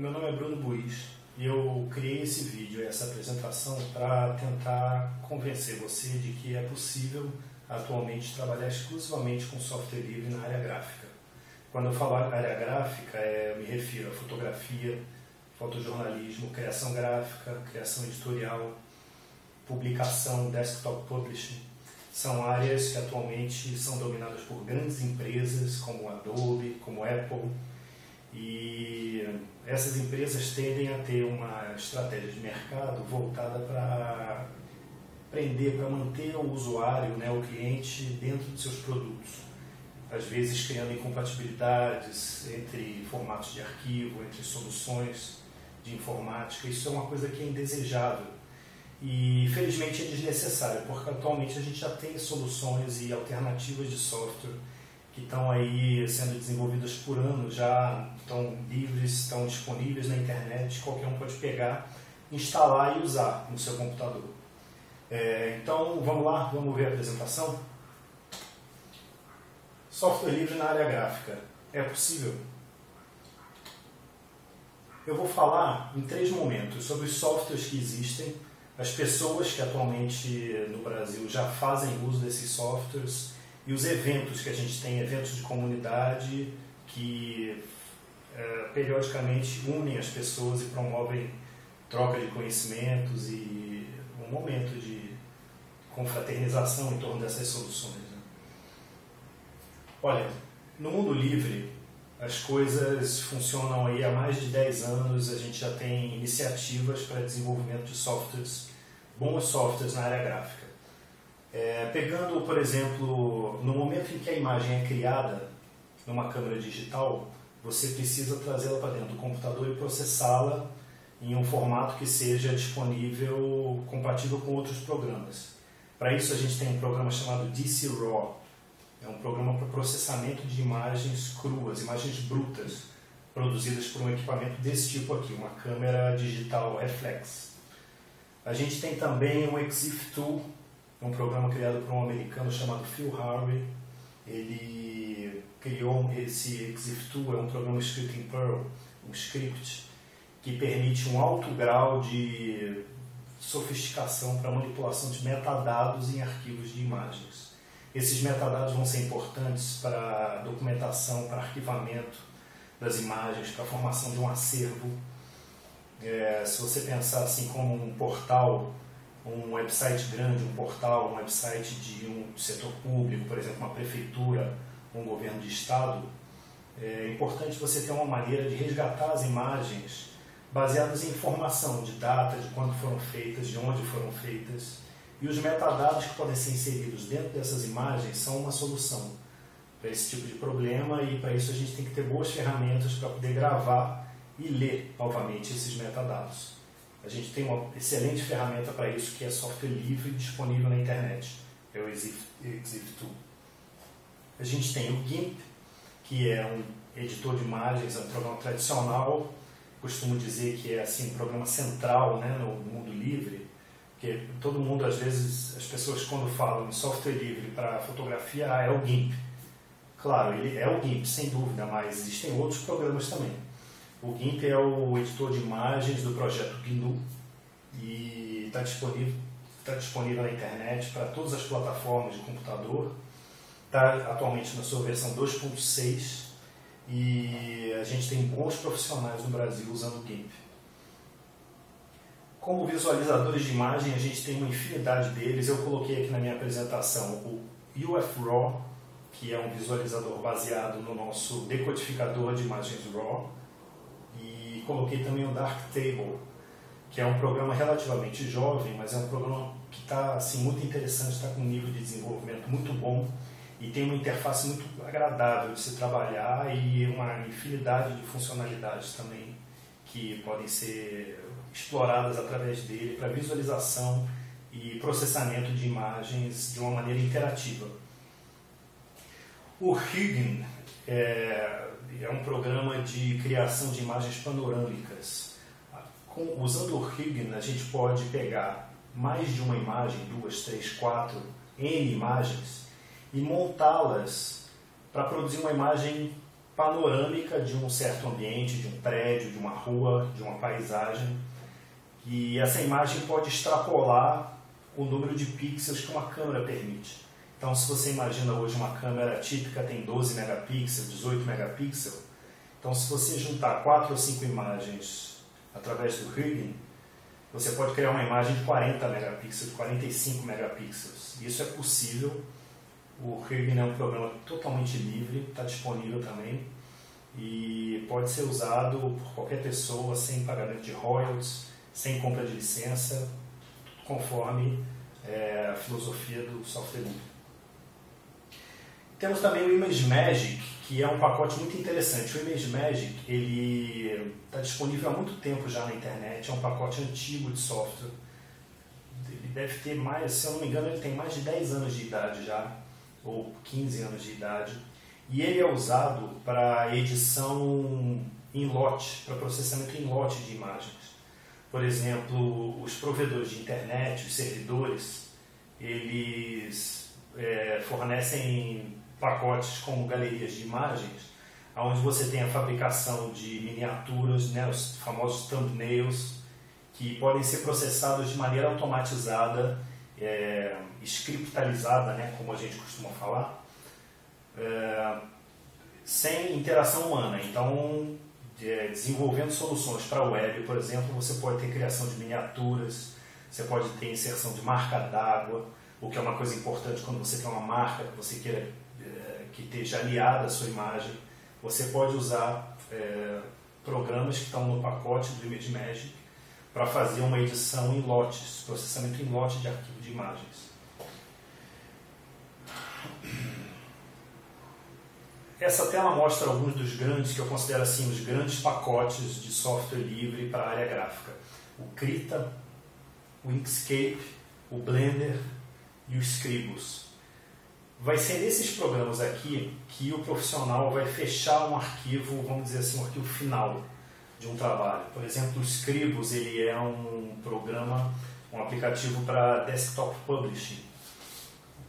Meu nome é Bruno Buiz e eu criei esse vídeo e essa apresentação para tentar convencer você de que é possível atualmente trabalhar exclusivamente com software livre na área gráfica. Quando eu falo área gráfica, eu me refiro a fotografia, fotojornalismo, criação gráfica, criação editorial, publicação, desktop publishing. São áreas que atualmente são dominadas por grandes empresas como Adobe, como Apple, e essas empresas tendem a ter uma estratégia de mercado voltada para prender, para manter o usuário, o cliente, dentro de seus produtos. Às vezes criando incompatibilidades entre formatos de arquivo, entre soluções de informática. Isso é uma coisa que é indesejável e felizmente é desnecessário, porque atualmente a gente já tem soluções e alternativas de software que estão aí sendo desenvolvidas por anos, já estão livres, estão disponíveis na internet, qualquer um pode pegar, instalar e usar no seu computador. Então vamos lá, vamos ver a apresentação? Software livre na área gráfica. É possível? Eu vou falar em 3 momentos sobre os softwares que existem, as pessoas que atualmente no Brasil já fazem uso desses softwares e os eventos que a gente tem, eventos de comunidade que periodicamente unem as pessoas e promovem troca de conhecimentos e um momento de confraternização em torno dessas soluções. Olha, no mundo livre as coisas funcionam aí há mais de 10 anos, a gente já tem iniciativas para desenvolvimento de softwares, bons softwares na área gráfica. Pegando, por exemplo, no momento em que a imagem é criada numa câmera digital, você precisa trazê-la para dentro do computador e processá-la em um formato que seja disponível, compatível com outros programas. Para isso a gente tem um programa chamado DC Raw. É um programa para processamento de imagens cruas, imagens brutas, produzidas por um equipamento desse tipo aqui, uma câmera digital reflex. A gente tem também o EXIF Tool, um programa criado por um americano chamado Phil Harvey. Ele criou esse EXIF Tool, é um programa escrito em Perl, um script, que permite um alto grau de sofisticação para manipulação de metadados em arquivos de imagens. Esses metadados vão ser importantes para documentação, para arquivamento das imagens, para a formação de um acervo. Se você pensar assim como um portal, um website grande, um portal, um website de um setor público, por exemplo, uma prefeitura, um governo de estado, é importante você ter uma maneira de resgatar as imagens baseadas em informação de data, de quando foram feitas, de onde foram feitas. E os metadados que podem ser inseridos dentro dessas imagens são uma solução para esse tipo de problema, e para isso a gente tem que ter boas ferramentas para poder gravar e ler novamente esses metadados. A gente tem uma excelente ferramenta para isso, que é software livre disponível na internet, é o EXIF Tool. A gente tem o GIMP, que é um editor de imagens, é um programa tradicional, costumo dizer que é assim, um programa central, no mundo livre. Porque todo mundo, às vezes, as pessoas quando falam em software livre para fotografia, é o GIMP. Claro, ele é o GIMP, sem dúvida, mas existem outros programas também. O GIMP é o editor de imagens do projeto GNU e está disponível na internet para todas as plataformas de computador. Está atualmente na sua versão 2.6 e a gente tem bons profissionais no Brasil usando o GIMP. Como visualizadores de imagem, a gente tem uma infinidade deles. Eu coloquei aqui na minha apresentação o UF-RAW, que é um visualizador baseado no nosso decodificador de imagens RAW. E coloquei também o Darktable, que é um programa relativamente jovem, mas é um programa que está muito interessante, está com um nível de desenvolvimento muito bom e tem uma interface muito agradável de se trabalhar e uma infinidade de funcionalidades também que podem ser exploradas através dele para visualização e processamento de imagens de uma maneira interativa. O Hugging é um programa de criação de imagens panorâmicas. Usando o Hugging, a gente pode pegar mais de uma imagem, 2, 3, 4, N imagens, e montá-las para produzir uma imagem panorâmica de um certo ambiente, de um prédio, de uma rua, de uma paisagem. E essa imagem pode extrapolar o número de pixels que uma câmera permite. Então, se você imagina hoje uma câmera típica tem 12 megapixels, 18 megapixels, então se você juntar 4 ou 5 imagens através do rigging, você pode criar uma imagem de 40 megapixels, de 45 megapixels. Isso é possível. O rigging é um programa totalmente livre, está disponível também e pode ser usado por qualquer pessoa sem pagamento de royalties, sem compra de licença, conforme a filosofia do software livre. Temos também o ImageMagick, que é um pacote muito interessante. O ImageMagick ele está disponível há muito tempo já na internet, é um pacote antigo de software. Ele deve ter mais, se eu não me engano, ele tem mais de 10 anos de idade já, ou 15 anos de idade. E ele é usado para edição em lote, para processamento em lote de imagens. Por exemplo, os provedores de internet, os servidores, eles fornecem pacotes como galerias de imagens, onde você tem a fabricação de miniaturas, né, os famosos thumbnails, que podem ser processados de maneira automatizada, scriptalizada, né, como a gente costuma falar, sem interação humana. Então, desenvolvendo soluções para a web, por exemplo, você pode ter criação de miniaturas, você pode ter inserção de marca d'água, o que é uma coisa importante quando você tem uma marca que você queira que esteja aliada à sua imagem. Você pode usar programas que estão no pacote do ImageMagick para fazer uma edição em lotes, processamento em lote de arquivo de imagens. Essa tela mostra alguns dos grandes, que eu considero assim, os grandes pacotes de software livre para a área gráfica. O Krita, o Inkscape, o Blender e o Scribus. Vai ser nesses programas aqui que o profissional vai fechar um arquivo, vamos dizer assim, um arquivo final de um trabalho. Por exemplo, o Scribus ele é um programa, um aplicativo para desktop publishing,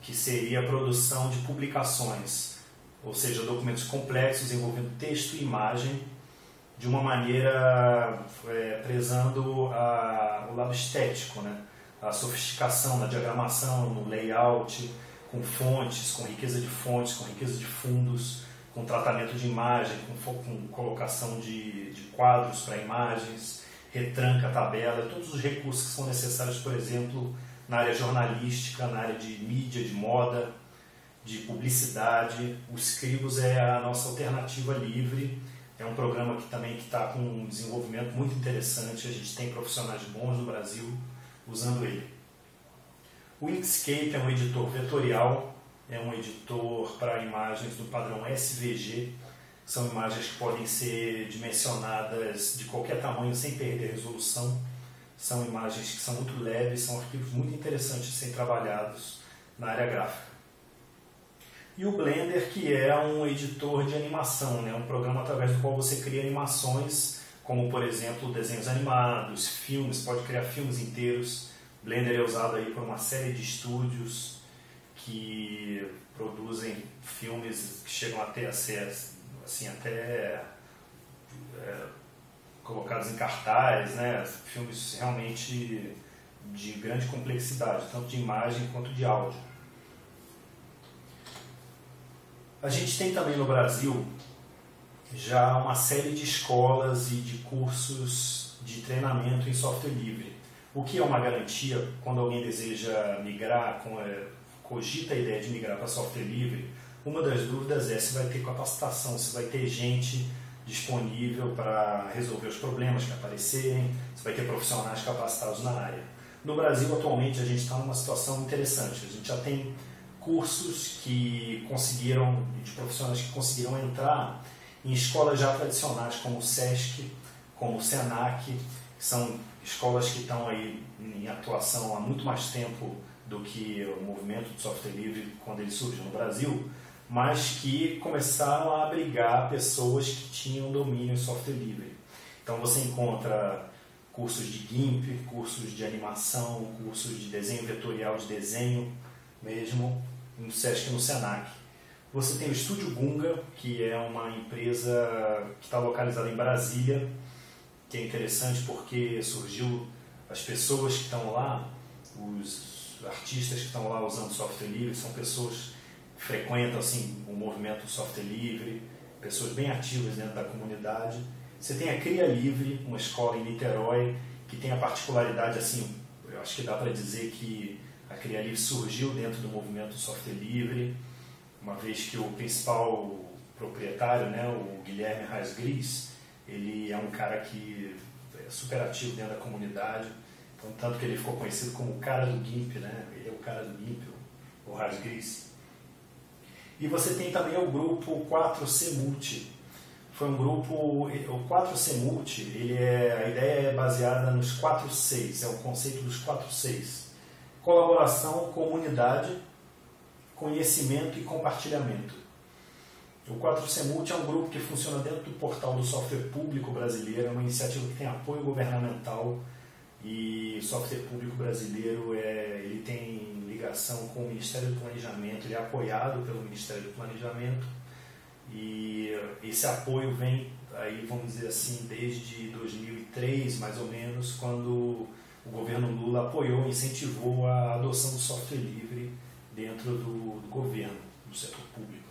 que seria a produção de publicações, ou seja, documentos complexos envolvendo texto e imagem, de uma maneira prezando o lado estético, né? A sofisticação na diagramação, no layout, com fontes, com riqueza de fontes, com riqueza de fundos, com tratamento de imagem, com colocação de quadros para imagens, retranca, tabela, todos os recursos que são necessários, por exemplo, na área jornalística, na área de mídia, de moda, de publicidade. O Scribus é a nossa alternativa livre, é um programa que também está com um desenvolvimento muito interessante, a gente tem profissionais bons no Brasil usando ele. O Inkscape é um editor vetorial, é um editor para imagens do padrão SVG, são imagens que podem ser dimensionadas de qualquer tamanho sem perder resolução, são imagens que são muito leves, são arquivos muito interessantes de serem trabalhados na área gráfica. E o Blender, que é um editor de animação, né? Um programa através do qual você cria animações, como por exemplo desenhos animados, filmes, pode criar filmes inteiros. Blender é usado aí por uma série de estúdios que produzem filmes que chegam até a ser assim, colocados em cartaz, né? Filmes realmente de grande complexidade, tanto de imagem quanto de áudio. A gente tem também no Brasil já uma série de escolas e de cursos de treinamento em software livre. O que é uma garantia quando alguém deseja migrar, cogita a ideia de migrar para software livre? Uma das dúvidas é se vai ter capacitação, se vai ter gente disponível para resolver os problemas que aparecerem, se vai ter profissionais capacitados na área. No Brasil, atualmente, a gente está numa situação interessante. A gente já tem cursos que conseguiram, de profissionais que conseguiram entrar em escolas já tradicionais, como o SESC, como o SENAC, que são escolas que estão aí em atuação há muito mais tempo do que o movimento de software livre quando ele surgiu no Brasil, mas que começaram a abrigar pessoas que tinham domínio em software livre. Então você encontra cursos de GIMP, cursos de animação, cursos de desenho vetorial, de desenho mesmo, no SESC e no SENAC. Você tem o Estúdio Gunga, que é uma empresa que está localizada em Brasília, que é interessante porque surgiu as pessoas que estão lá, os artistas que estão lá usando software livre, são pessoas que frequentam assim, o movimento software livre, pessoas bem ativas dentro da comunidade. Você tem a Cria Livre, uma escola em Niterói, que tem a particularidade, assim, eu acho que dá para dizer que a Cria Livre surgiu dentro do movimento software livre, uma vez que o principal proprietário, né, o Guilherme Reis Gris, ele é um cara que é super ativo dentro da comunidade, então, tanto que ele ficou conhecido como o cara do GIMP, né? Ele é o cara do GIMP, o Reis Gris. E você tem também o grupo 4C Multi. Foi um grupo, o 4C Multi, a ideia é baseada nos 4 Cs, é o conceito dos 4 Cs. Colaboração, comunidade, conhecimento e compartilhamento. O 4C Multi é um grupo que funciona dentro do portal do software público brasileiro, é uma iniciativa que tem apoio governamental e o software público brasileiro ele tem ligação com o Ministério do Planejamento, ele é apoiado pelo Ministério do Planejamento e esse apoio vem, aí, vamos dizer assim, desde 2003, mais ou menos, quando o governo Lula apoiou e incentivou a adoção do software livre dentro do governo, do setor público.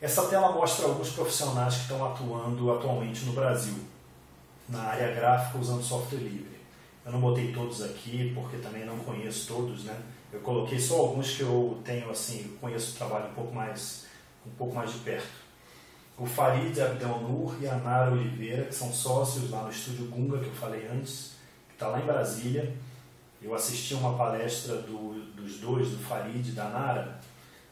Essa tela mostra alguns profissionais que estão atuando atualmente no Brasil, na área gráfica usando software livre. Eu não botei todos aqui, porque também não conheço todos, né? Eu coloquei só alguns que eu tenho, assim, conheço o trabalho um pouco mais de perto. O Farid Abdelnour e a Nara Oliveira, que são sócios lá no Estúdio Gunga, que eu falei antes, que está lá em Brasília. Eu assisti uma palestra dos dois, do Farid e da Nara,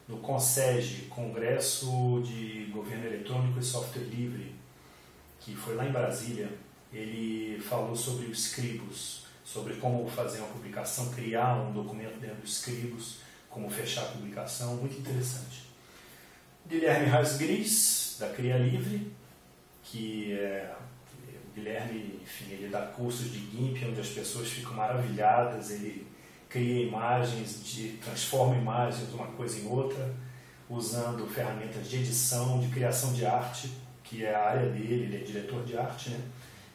no CONSEG, Congresso de Governo Eletrônico e Software Livre, que foi lá em Brasília. Ele falou sobre os Scribus, sobre como fazer uma publicação, criar um documento dentro dos Scribus, como fechar a publicação, muito interessante. Guilherme Reis Gris, da Cria Livre, que o Guilherme, enfim, ele dá cursos de GIMP, onde as pessoas ficam maravilhadas, ele cria imagens, transforma imagens de uma coisa em outra, usando ferramentas de edição, de criação de arte, que é a área dele, ele é diretor de arte, né?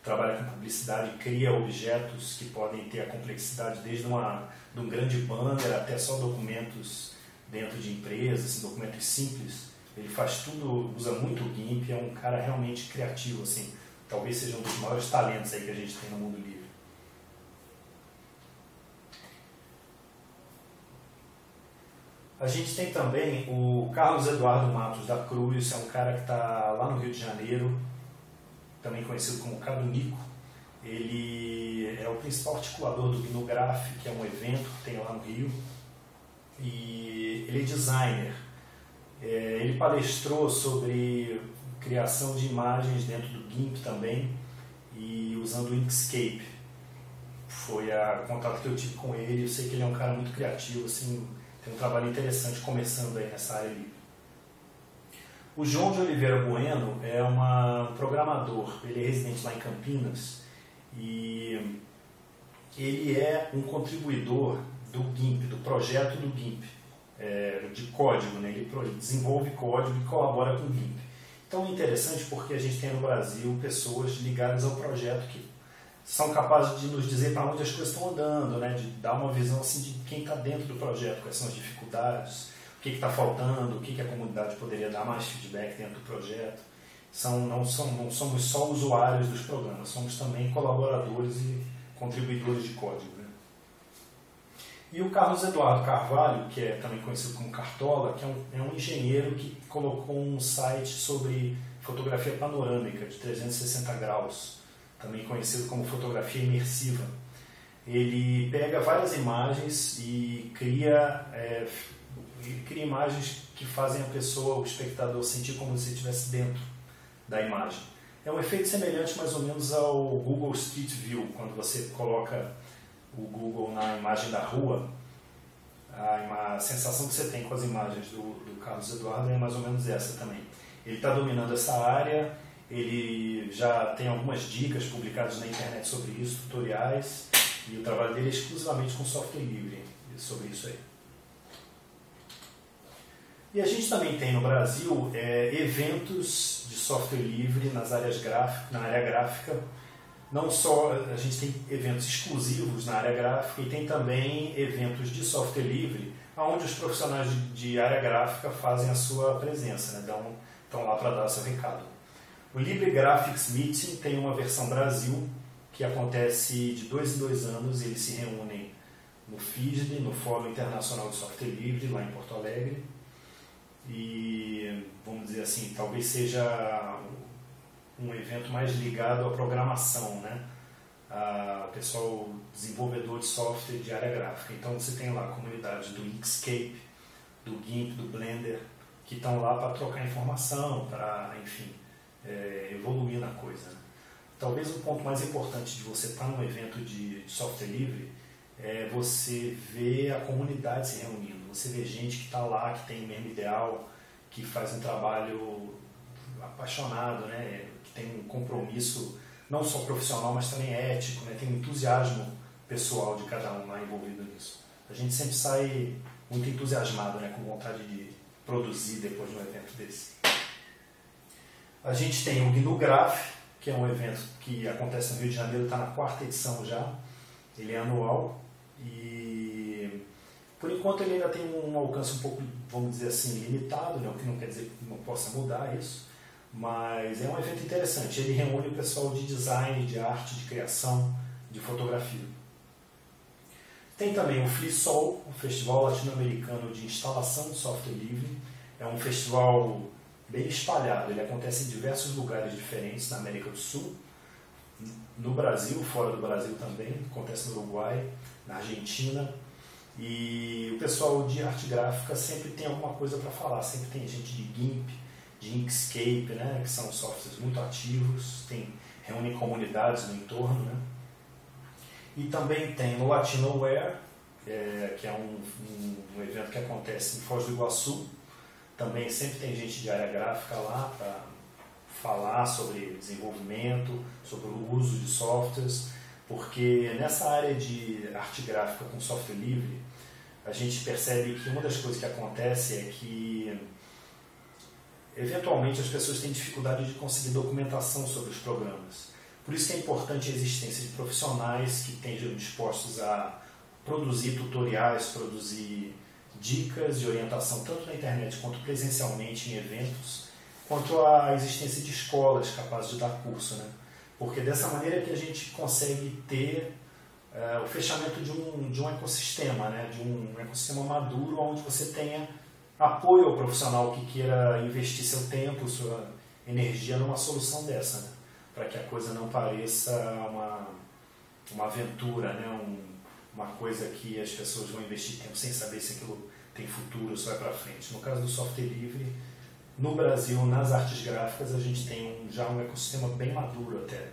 Trabalha com publicidade, cria objetos que podem ter a complexidade desde de um grande banner até só documentos dentro de empresas, assim, documentos simples. Ele faz tudo, usa muito o GIMP, é um cara realmente criativo, assim, talvez seja um dos maiores talentos aí que a gente tem no mundo livre. A gente tem também o Carlos Eduardo Matos da Cruz, é um cara que está lá no Rio de Janeiro, também conhecido como Cadu Nico. Ele é o principal articulador do GNU-Graph, que é um evento que tem lá no Rio, e ele é designer. Ele palestrou sobre criação de imagens dentro do GIMP também, e usando o Inkscape. Foi o contato que eu tive com ele. Eu sei que ele é um cara muito criativo, assim, tem um trabalho interessante começando aí nessa área livre. O João de Oliveira Bueno é um programador, ele é residente lá em Campinas e ele é um contribuidor do GIMP, do projeto do GIMP, de código, né? Ele desenvolve código e colabora com o GIMP. Então é interessante porque a gente tem no Brasil pessoas ligadas ao projeto que são capazes de nos dizer para onde as coisas estão andando, né? De dar uma visão assim, de quem está dentro do projeto, quais são as dificuldades, o que está faltando, o que a comunidade poderia dar mais feedback dentro do projeto. Não somos só usuários dos programas, somos também colaboradores e contribuidores de código. Né? E o Carlos Eduardo Carvalho, que é também conhecido como Cartola, que é um engenheiro que colocou um site sobre fotografia panorâmica de 360 graus, também conhecido como fotografia imersiva. Ele pega várias imagens e cria imagens que fazem a pessoa, o espectador, sentir como se estivesse dentro da imagem. É um efeito semelhante mais ou menos ao Google Street View, quando você coloca o Google na imagem da rua, a sensação que você tem com as imagens do Carlos Eduardo é mais ou menos essa também. Ele está dominando essa área, ele já tem algumas dicas publicadas na internet sobre isso, tutoriais, e o trabalho dele é exclusivamente com software livre sobre isso aí. E a gente também tem no Brasil eventos de software livre na área gráfica. Não só a gente tem eventos exclusivos na área gráfica e tem também eventos de software livre, onde os profissionais de área gráfica fazem a sua presença, né? Estão lá para dar seu recado. O Libre Graphics Meeting tem uma versão Brasil, que acontece de 2 em 2 anos, e eles se reúnem no FISD, no Fórum Internacional de Software Livre, lá em Porto Alegre. E, vamos dizer assim, talvez seja um evento mais ligado à programação, né? A pessoal desenvolvedor de software de área gráfica. Então você tem lá a comunidade do Inkscape, do GIMP, do Blender, que estão lá para trocar informação, para, enfim, evoluir na coisa, né? Talvez o ponto mais importante de você estar num evento de software livre é você ver a comunidade se reunindo. Você vê gente que está lá, que tem o mesmo ideal, que faz um trabalho apaixonado, né? Que tem um compromisso não só profissional, mas também ético, né? Tem um entusiasmo pessoal de cada um lá envolvido nisso. A gente sempre sai muito entusiasmado, né? Com vontade de produzir depois de um evento desse. A gente tem o GNU Graph, que é um evento que acontece no Rio de Janeiro, está na 4ª edição já. Ele é anual e, por enquanto, ele ainda tem um alcance um pouco, vamos dizer assim, limitado, né? O que não quer dizer que não possa mudar isso, mas é um evento interessante. Ele reúne o pessoal de design, de arte, de criação, de fotografia. Tem também o FLISOL, o Festival Latino-Americano de Instalação de Software Livre. É um festival bem espalhado, ele acontece em diversos lugares diferentes na América do Sul, no Brasil, fora do Brasil também, acontece no Uruguai, na Argentina, e o pessoal de arte gráfica sempre tem alguma coisa para falar, sempre tem gente de GIMP, de Inkscape, né, que são softwares muito ativos, reúnem comunidades no entorno, né? E também tem o Latinoware, que é um evento que acontece em Foz do Iguaçu. Também sempre tem gente de área gráfica lá para falar sobre desenvolvimento, sobre o uso de softwares, porque nessa área de arte gráfica com software livre, a gente percebe que uma das coisas que acontece é que, eventualmente, as pessoas têm dificuldade de conseguir documentação sobre os programas. Por isso que é importante a existência de profissionais que estejam dispostos a produzir tutoriais, produzir dicas de orientação, tanto na internet quanto presencialmente em eventos, quanto a existência de escolas capazes de dar curso, né? Porque dessa maneira que a gente consegue ter o fechamento de um ecossistema, né? De um ecossistema maduro, onde você tenha apoio ao profissional que queira investir seu tempo, sua energia numa solução dessa, né? Para que a coisa não pareça uma aventura, né? Uma coisa que as pessoas vão investir tempo sem saber se aquilo tem futuro, se vai para frente. No caso do software livre, no Brasil, nas artes gráficas, a gente tem já um ecossistema bem maduro até.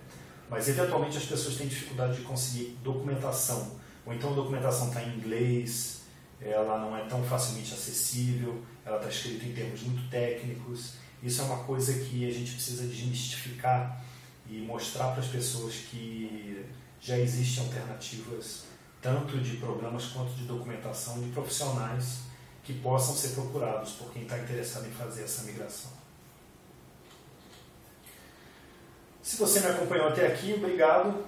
Mas, eventualmente, as pessoas têm dificuldade de conseguir documentação. Ou então a documentação está em inglês, ela não é tão facilmente acessível, ela está escrita em termos muito técnicos. Isso é uma coisa que a gente precisa desmistificar e mostrar para as pessoas que já existem alternativas, tanto de programas quanto de documentação, de profissionais que possam ser procurados por quem está interessado em fazer essa migração. Se você me acompanhou até aqui, obrigado.